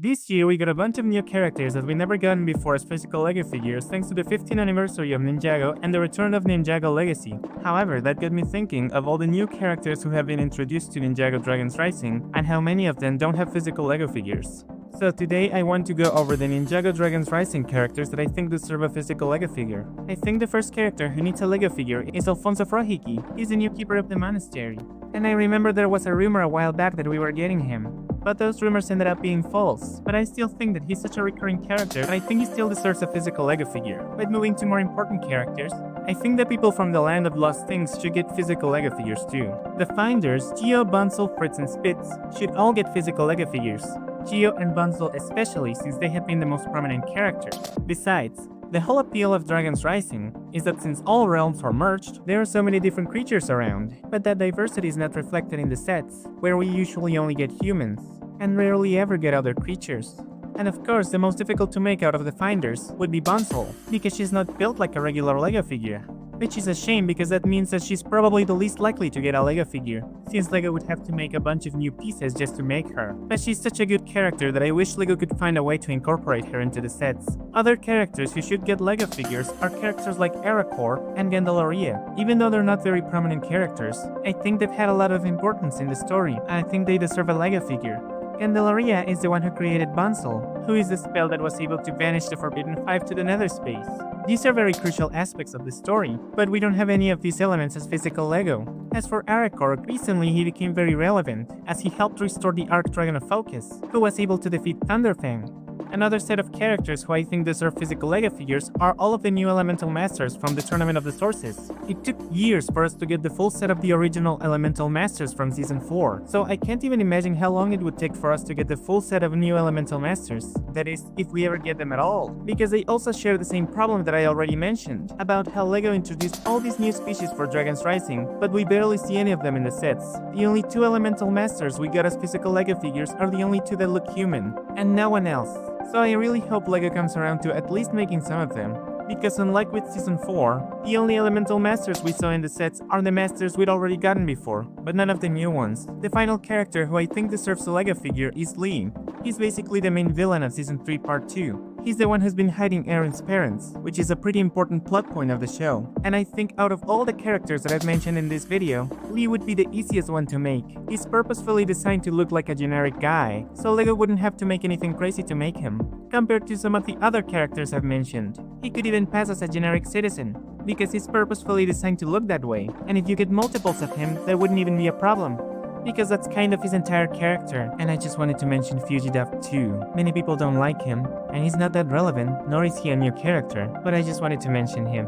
This year we got a bunch of new characters that we never gotten before as physical LEGO figures thanks to the 15th anniversary of Ninjago and the return of Ninjago Legacy. However, that got me thinking of all the new characters who have been introduced to Ninjago Dragons Rising and how many of them don't have physical LEGO figures. So today I want to go over the Ninjago Dragons Rising characters that I think deserve a physical LEGO figure. I think the first character who needs a LEGO figure is Alfonso Frohiki. He's the new keeper of the monastery. And I remember there was a rumor a while back that we were getting him. But those rumors ended up being false. But I still think that he's such a recurring character that I think he still deserves a physical LEGO figure. But moving to more important characters, I think the people from the Land of Lost Things should get physical LEGO figures too. The Finders, Geo, Bunzel, Fritz and Spitz should all get physical LEGO figures. Geo and Bunzel especially, since they have been the most prominent characters. Besides, the whole appeal of Dragons Rising is that since all realms are merged, there are so many different creatures around, but that diversity is not reflected in the sets, where we usually only get humans, and rarely ever get other creatures. And of course, the most difficult to make out of the Finders would be Bunzel, because she's not built like a regular LEGO figure. Which is a shame because that means that she's probably the least likely to get a LEGO figure, since LEGO would have to make a bunch of new pieces just to make her. But she's such a good character that I wish LEGO could find a way to incorporate her into the sets. Other characters who should get LEGO figures are characters like Arakor and Gandalaria. Even though they're not very prominent characters, I think they've had a lot of importance in the story, and I think they deserve a LEGO figure. Gandalaria is the one who created Bunzel, who is the spell that was able to banish the Forbidden Five to the Nether Space. These are very crucial aspects of the story, but we don't have any of these elements as physical LEGO. As for Arakor, recently he became very relevant, as he helped restore the Archdragon of Focus, who was able to defeat Thunderfang. Another set of characters who I think deserve physical LEGO figures are all of the new Elemental Masters from the Tournament of the Sources. It took years for us to get the full set of the original Elemental Masters from Season 4, so I can't even imagine how long it would take for us to get the full set of new Elemental Masters. That is, if we ever get them at all. Because they also share the same problem that I already mentioned, about how LEGO introduced all these new species for Dragons Rising, but we barely see any of them in the sets. The only two Elemental Masters we got as physical LEGO figures are the only two that look human, and no one else. So I really hope LEGO comes around to at least making some of them, because unlike with Season 4, the only Elemental Masters we saw in the sets are the Masters we'd already gotten before, but none of the new ones. The final character who I think deserves a LEGO figure is Lee. He's basically the main villain of Season 3 Part 2. He's the one who's been hiding Aaron's parents, which is a pretty important plot point of the show. And I think out of all the characters that I've mentioned in this video, Lee would be the easiest one to make. He's purposefully designed to look like a generic guy, so LEGO wouldn't have to make anything crazy to make him, compared to some of the other characters I've mentioned. He could even pass as a generic citizen, because he's purposefully designed to look that way, and if you get multiples of him, that wouldn't even be a problem, because that's kind of his entire character. And I just wanted to mention Fugitive too. Many people don't like him, and he's not that relevant, nor is he a new character, but I just wanted to mention him.